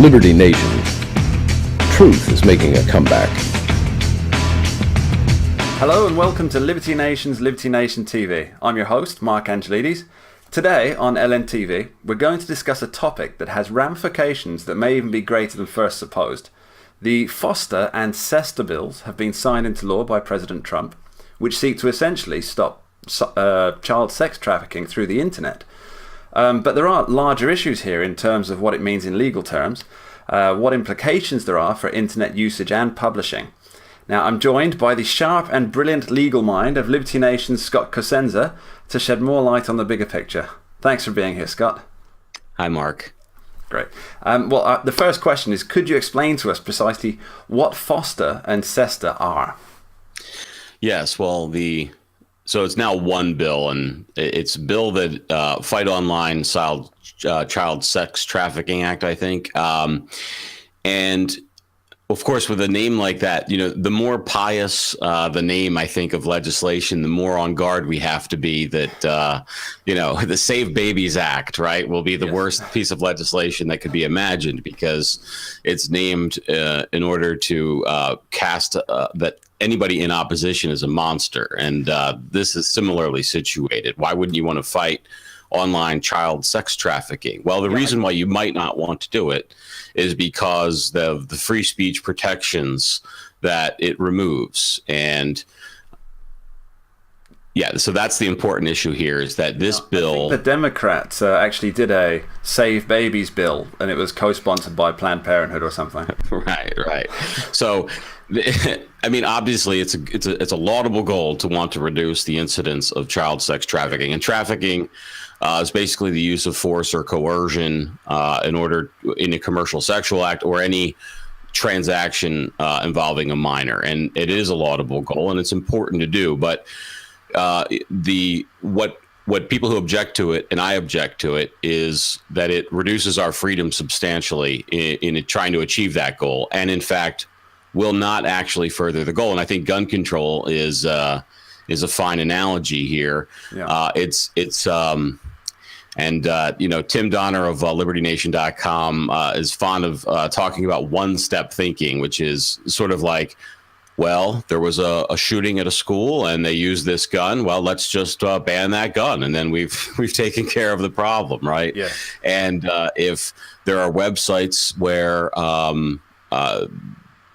Liberty Nation. Truth is making a comeback. Hello and welcome to Liberty Nation's Liberty Nation TV. I'm your host, Mark Angelides. Today on LNTV, we're going to discuss a topic that has ramifications that may even be greater than first supposed. The FOSTA and SESTA bills have been signed into law by President Trump, which seek to essentially stop child sex trafficking through the internet. But there are larger issues here in terms of what it means in legal terms, what implications there are for internet usage and publishing. Now, I'm joined by the sharp and brilliant legal mind of Liberty Nation's Scott Cosenza to shed more light on the bigger picture. Thanks for being here, Scott. Hi, Mark. Great. The first question is, could you explain to us precisely what FOSTA and SESTA are? Yes, so it's now one bill, and it's a bill that Fight Online Child Sex Trafficking Act, I think. And of course, with a name like that, the more pious the name, I think, of legislation, the more on guard we have to be that, the Save Babies Act, right, will be the worst piece of legislation that could be imagined, because it's named in order to cast that anybody in opposition is a monster. And this is similarly situated. Why wouldn't you want to fight online child sex trafficking? Well, the reason why you might not want to do it is because of the free speech protections that it removes. And so that's the important issue here, is that this bill... I think the Democrats actually did a Save Babies bill, and it was co-sponsored by Planned Parenthood or something. Right. So, I mean, obviously, it's a laudable goal to want to reduce the incidence of child sex trafficking. And trafficking is basically the use of force or coercion in a commercial sexual act or any transaction involving a minor. And it is a laudable goal, and it's important to do. But what people who object to it, and I object to it, is that it reduces our freedom substantially in trying to achieve that goal, and in fact will not actually further the goal. And I think gun control is a fine analogy here. Tim Donner of LibertyNation.com is fond of talking about one-step thinking, which is sort of like, well, there was a shooting at a school and they used this gun. Well, let's just ban that gun, and then we've taken care of the problem, right? Yeah. And if there are websites where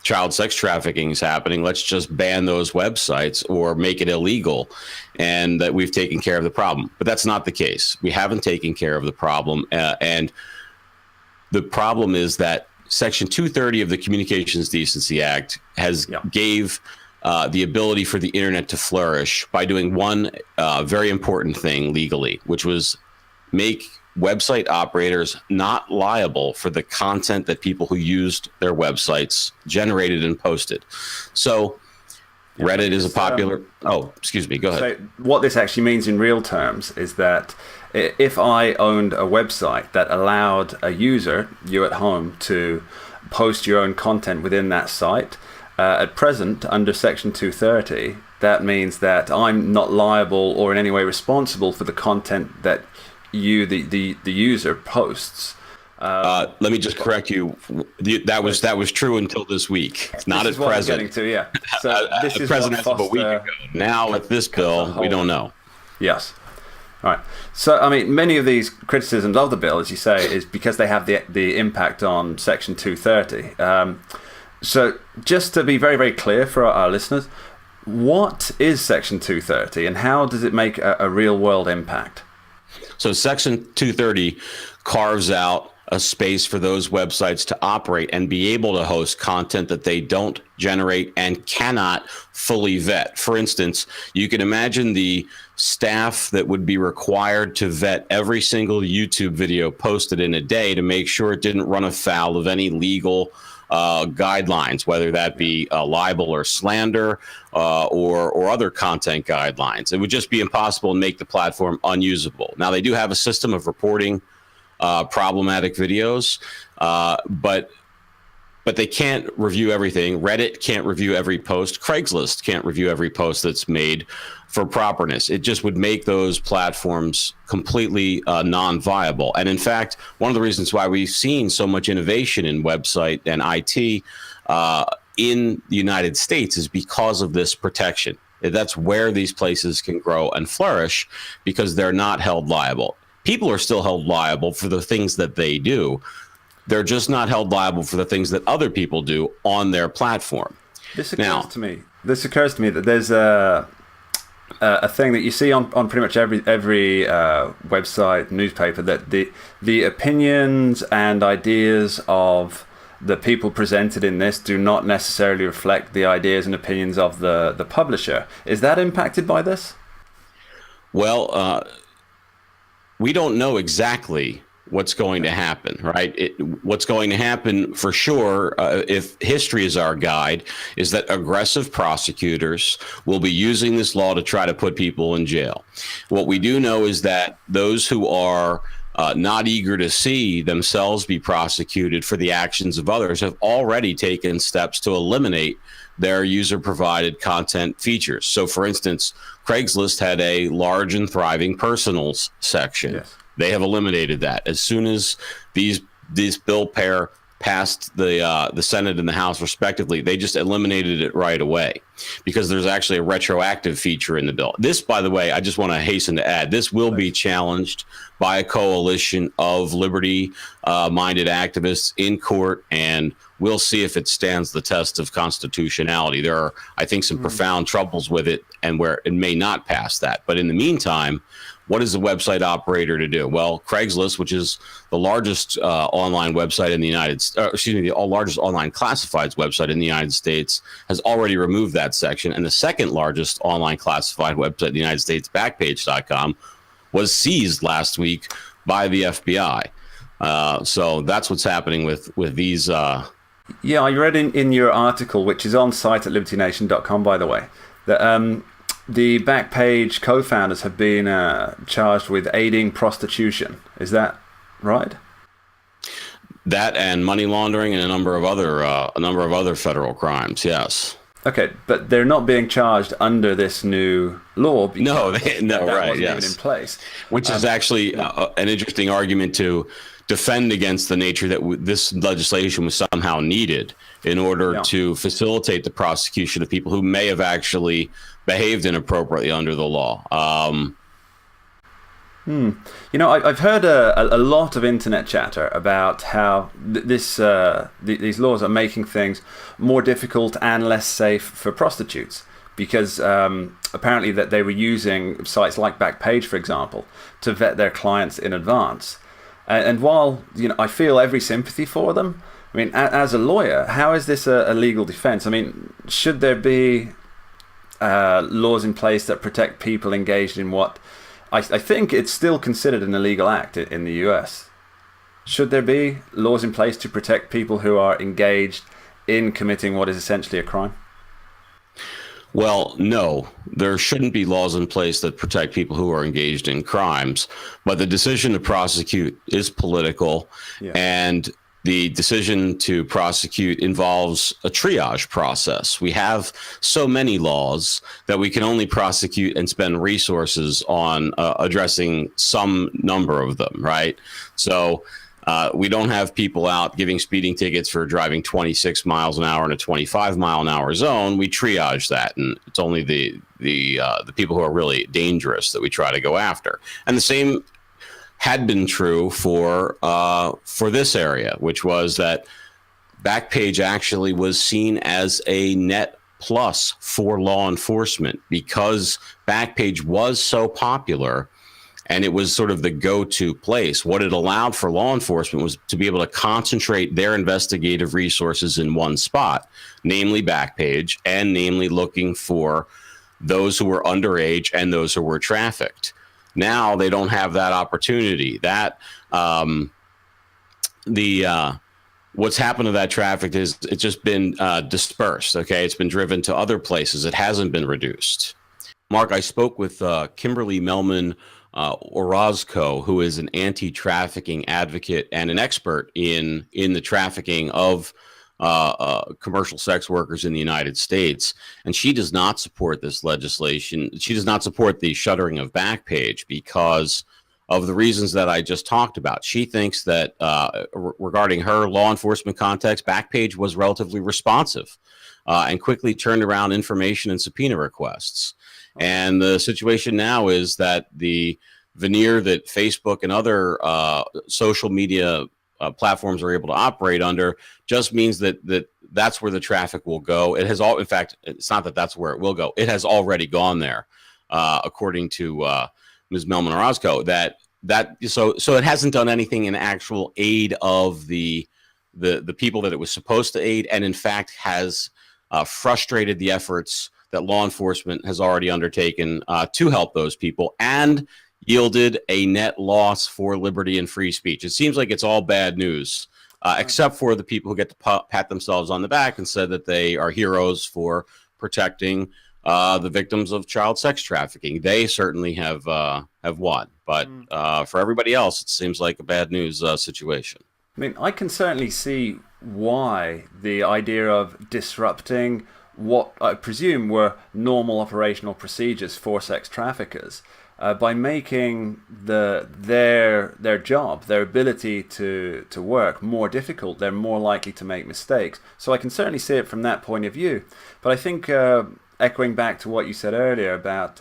child sex trafficking is happening, let's just ban those websites or make it illegal, and that we've taken care of the problem. But that's not the case. We haven't taken care of the problem, and the problem is that Section 230 of the Communications Decency Act gave the ability for the internet to flourish by doing one very important thing legally, which was make website operators not liable for the content that people who used their websites generated and posted. So Reddit is a popular... go ahead. So what this actually means in real terms is that if I owned a website that allowed a user, you at home, to post your own content within that site, at present, under Section 230, that means that I'm not liable or in any way responsible for the content that you, the user, posts. Let me just correct you. That was true until this week. Not at present. So this is president a week ago. Now with this bill, we don't know. Yes. All right. So, I mean, many of these criticisms of the bill, as you say, is because they have the impact on Section 230. So, just to be very, very clear for our listeners, what is Section 230 and how does it make a real-world impact? So, Section 230 carves out a space for those websites to operate and be able to host content that they don't generate and cannot fully vet. For instance, you can imagine the staff that would be required to vet every single YouTube video posted in a day to make sure it didn't run afoul of any legal guidelines, whether that be libel or slander or other content guidelines. It would just be impossible and make the platform unusable. Now, they do have a system of reporting problematic videos, but but they can't review everything. Reddit can't review every post. Craigslist can't review every post that's made for properness. It just would make those platforms completely non-viable. And in fact, one of the reasons why we've seen so much innovation in website and IT in the United States is because of this protection. That's where these places can grow and flourish, because they're not held liable. People are still held liable for the things that they do. They're just not held liable for the things that other people do on their platform. This occurs to me that there's a thing that you see on pretty much every website, newspaper, that the opinions and ideas of the people presented in this do not necessarily reflect the ideas and opinions of the publisher. Is that impacted by this? Well, we don't know exactly what's going to happen, right? What's going to happen for sure, if history is our guide, is that aggressive prosecutors will be using this law to try to put people in jail. What we do know is that those who are not eager to see themselves be prosecuted for the actions of others have already taken steps to eliminate their user-provided content features. So, for instance, Craigslist had a large and thriving personals section. Yes. They have eliminated that. As soon as these bill pair passed the Senate and the House respectively, they just eliminated it right away, because there's actually a retroactive feature in the bill. This, by the way, I just want to hasten to add, this will be challenged by a coalition of liberty-minded activists in court, and we'll see if it stands the test of constitutionality. There are, I think, some profound troubles with it, and where it may not pass that. But in the meantime, what is a website operator to do? Well, Craigslist, which is the largest online website in the the largest online classifieds website in the United States, has already removed that section. And the second largest online classified website in the United States, Backpage.com, was seized last week by the FBI. So that's what's happening with these. Yeah, I read in your article, which is on site at libertynation.com, by the way, that the Backpage co-founders have been charged with aiding prostitution. Is that right? That and money laundering and a number of other federal crimes. Yes. Okay, but they're not being charged under this new law. No, right? Wasn't yes, even in place. Which is actually an interesting argument to defend against the nature that this legislation was somehow needed in order to facilitate the prosecution of people who may have actually behaved inappropriately under the law. You know, I've heard a lot of internet chatter about how these laws are making things more difficult and less safe for prostitutes, because apparently that they were using sites like Backpage, for example, to vet their clients in advance. And while I feel every sympathy for them, I mean, as a lawyer, how is this a legal defense? I mean, should there be laws in place that protect people engaged in what I think it's still considered an illegal act in the US? Should there be laws in place to protect people who are engaged in committing what is essentially a crime? Well, no, there shouldn't be laws in place that protect people who are engaged in crimes, but the decision to prosecute is political, and the decision to prosecute involves a triage process. We have so many laws that we can only prosecute and spend resources on addressing some number of them, right? So we don't have people out giving speeding tickets for driving 26 miles an hour in a 25 mile an hour zone. We triage that, and it's only the people who are really dangerous that we try to go after. And the same had been true for this area, which was that Backpage actually was seen as a net plus for law enforcement, because Backpage was so popular and it was sort of the go-to place. What it allowed for law enforcement was to be able to concentrate their investigative resources in one spot, namely Backpage, and namely looking for those who were underage and those who were trafficked. Now they don't have that opportunity. That what's happened to that traffic is it's just been dispersed. Okay, it's been driven to other places. It hasn't been reduced. Mark, I spoke with Kimberly Melman Orozco, who is an anti-trafficking advocate and an expert in the trafficking of commercial sex workers in the United States, and she does not support this legislation. She does not support the shuttering of Backpage because of the reasons that I just talked about. She thinks that regarding her law enforcement context, Backpage was relatively responsive and quickly turned around information and subpoena requests. And the situation now is that the veneer that Facebook and other social media platforms are able to operate under just means that that's where the traffic will go. It has all, in fact, it's not that that's where it will go. It has already gone there, according to Ms. Melman Orozco. So it hasn't done anything in actual aid of the people that it was supposed to aid, and in fact has frustrated the efforts that law enforcement has already undertaken to help those people, and yielded a net loss for liberty and free speech. It seems like it's all bad news, except for the people who get to pat themselves on the back and said that they are heroes for protecting the victims of child sex trafficking. They certainly have won, but for everybody else, it seems like a bad news situation. I mean, I can certainly see why the idea of disrupting what I presume were normal operational procedures for sex traffickers by making their job, their ability to work more difficult. They're more likely to make mistakes. So I can certainly see it from that point of view. But I think echoing back to what you said earlier about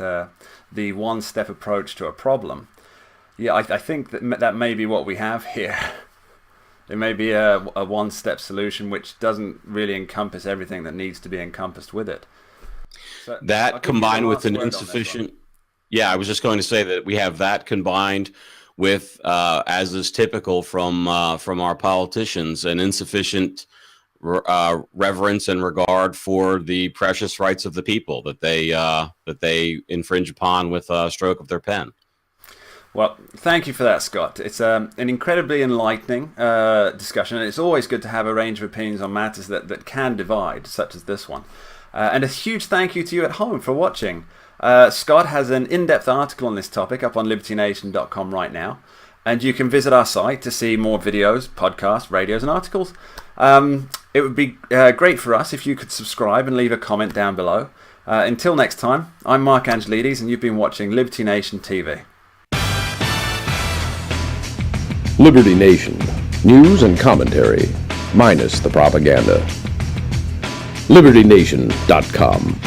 the one-step approach to a problem, yeah, I think that may be what we have here. It may be a one-step solution which doesn't really encompass everything that needs to be encompassed with it. So that combined with an insufficient... Yeah, I was just going to say that we have that combined with, as is typical from our politicians, an insufficient reverence and regard for the precious rights of the people that they infringe upon with a stroke of their pen. Well, thank you for that, Scott. It's an incredibly enlightening discussion, and it's always good to have a range of opinions on matters that can divide, such as this one. And a huge thank you to you at home for watching. Scott has an in-depth article on this topic up on libertynation.com right now, and you can visit our site to see more videos, podcasts, radios, and articles. It would be great for us if you could subscribe and leave a comment down below. Until next time, I'm Mark Angelides, and you've been watching Liberty Nation TV. Liberty Nation. News and commentary, minus the propaganda. LibertyNation.com.